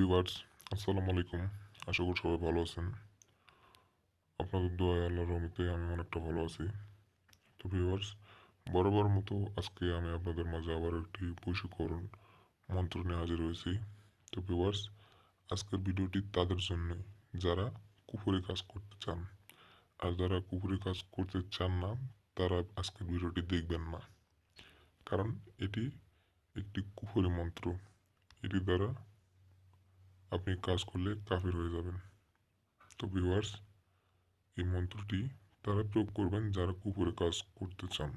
Viewers, আসসালামু আলাইকুম। আশা করি সবাই ভালো আছেন। আপনাদের দোয়ায় আল্লাহর রহমতে আমি অনেকটা ভালো আছি। তো ভিউয়ার্স, বরাবর মতো আজকে আমি আপনাদের মাঝে আবার একটি বশীকরণ মন্ত্র নিয়ে হাজির হয়েছি। তো ভিউয়ার্স, আজকের ভিডিওটি তাদের জন্য যারা কুফরি কাজ করতে চান। আর যারা কুফরি কাজ করতে চান না, তারা আজকের ভিডিওটি দেখবেন না। কারণ এটি একটি কুফরি মন্ত্র। এটি দ্বারা আপনি কাজ করলে কাফির হয়ে যাবেন। তো ভিউয়ার্স, এই মন্ত্রটি তারা প্রয়োগ করবেন যারা কুকুরে কাজ করতে চান।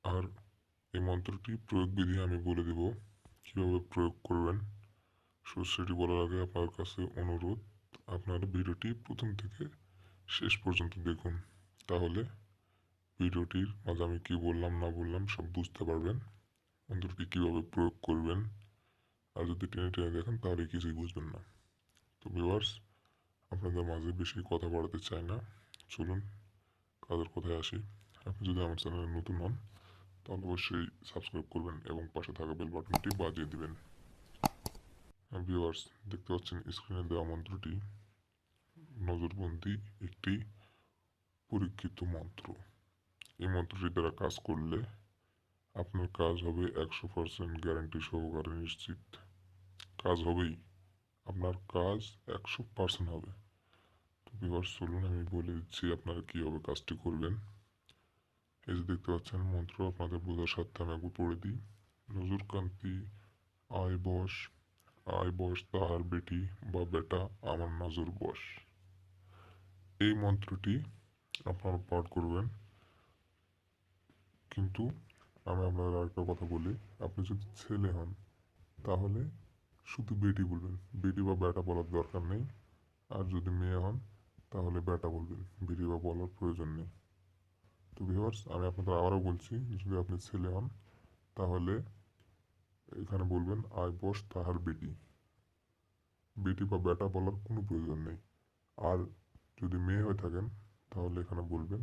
আর এই মন্ত্রটি প্রয়োগ বিধি আমি বলে দেব কিভাবে প্রয়োগ করবেন। সেটি বলার আগে আপনার কাছে অনুরোধ, আপনারা ভিডিওটি প্রথম থেকে শেষ পর্যন্ত দেখুন। তাহলে ভিডিওটির মাঝে আমি কি বললাম না বললাম সব বুঝতে পারবেন। মন্ত্রটি কিভাবে প্রয়োগ করবেন। আর যদি টেনে টেনে দেখেন তাহলে কিছুই বুঝবেন না। তো ভিউয়ার্স, আপনাদের মাঝে বেশি কথা বাড়াতে চাই না। চলুন কাজের কথায় আসি। আপনি যদি আমার চ্যানেলে নতুন হন তাহলে অবশ্যই সাবস্ক্রাইব করবেন এবং পাশে থাকা বেল বাটনটি বাজিয়ে দিবেন। ভিউয়ার্স, দেখতে পাচ্ছেন স্ক্রিনে দেওয়া মন্ত্রটি নজরবন্দি একটি পরীক্ষিত মন্ত্র। এই মন্ত্রটি দ্বারা কাজ করলে আপনার কাজ হবে 100% গ্যারান্টি সহকারে নিশ্চিত। কাজ হবেই, আপনার কাজ 100% হবে। তো ভিউয়ার্স, চলুন আমি বলে দিচ্ছি আপনারা কীভাবে কাজটি করবেন। এই যে দেখতে পাচ্ছেন মন্ত্র আপনাদের বোঝার সাথে আমি একবার পড়ে দিই। নজরকান্তি আয় বস, আয় বস তাহার বেটি বা বেটা আমার নজর বস। এই মন্ত্রটি আপনারা পাঠ করবেন। কিন্তু আমি আপনার আরেকটা কথা বলি, আপনি যদি ছেলে হন তাহলে শুধু বেটি বলবেন, বেটি বা বেটা বলার দরকার নেই। আর যদি মেয়ে হন তাহলে বেটা বলবেন, বেটি বা বলার প্রয়োজন নেই। তো ভিউয়ার্স, আমি আপনাদের আবারও বলছি, যদি আপনি ছেলে হন তাহলে এখানে বলবেন আয় বস তাহার বেটি, বেটি বা বেটা বলার কোনো প্রয়োজন নেই। আর যদি মেয়ে হয়ে থাকেন তাহলে এখানে বলবেন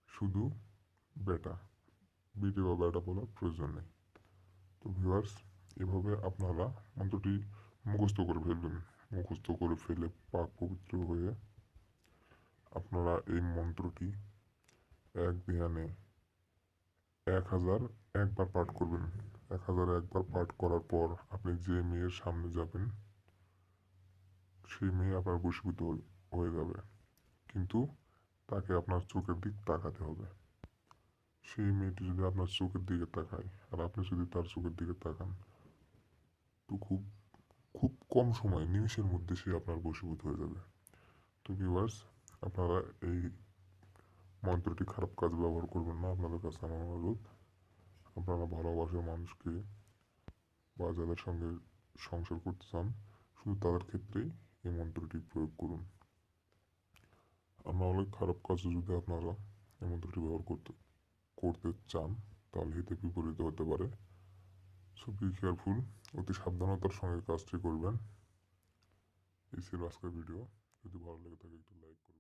শুধু বেটা, বেটি বা বেটা বলার প্রয়োজন নেই। তো ভিউয়ার্স, এভাবে আপনারা মন্ত্রটি মুখস্থ করে ফেলবেন। মুখস্থ করে ফেলে পাক পবিত্র হয়ে আপনারা এই মন্ত্রটি এক ধ্যানে 1000 একবার পাঠ করবেন। 1000 একবার পাঠ করার পর আপনি যে মেয়ের সামনে যাবেন সেই মেয়ে আপনার বশীভূত হয়ে যাবে। কিন্তু তাকে আপনার চোখের দিক তাকাতে হবে। সেই মেয়েটি যদি আপনার চোখের দিকে তাকায় আর আপনি যদি তার চোখের দিকে তাকান, তো খুব খুব কম সময় নিমিষের মধ্যে সে আপনার বশীভূত হয়ে যাবে। তো ভিউয়ার্স, আপনারা এই মন্ত্রটি খারাপ কাজ ব্যবহার করবেন না। আপনাদের কাছে আমার অনুরোধ, আপনারা ভালোবাসার মানুষকে বা যাদের সঙ্গে সংসার করতে চান শুধু তাদের ক্ষেত্রেই এই মন্ত্রটি প্রয়োগ করুন। আর নাহলে খারাপ কাজে যদি আপনারা এই মন্ত্রটি ব্যবহার করতে চান তাহলে হিতে বিপরীত হতে পারে। সো বি কেয়ারফুল, অতি সাবধানতার সঙ্গে কাজটি করবেন। এই ছিল আজকের ভিডিও। যদি ভালো লেগে থাকে একটু লাইক করুন।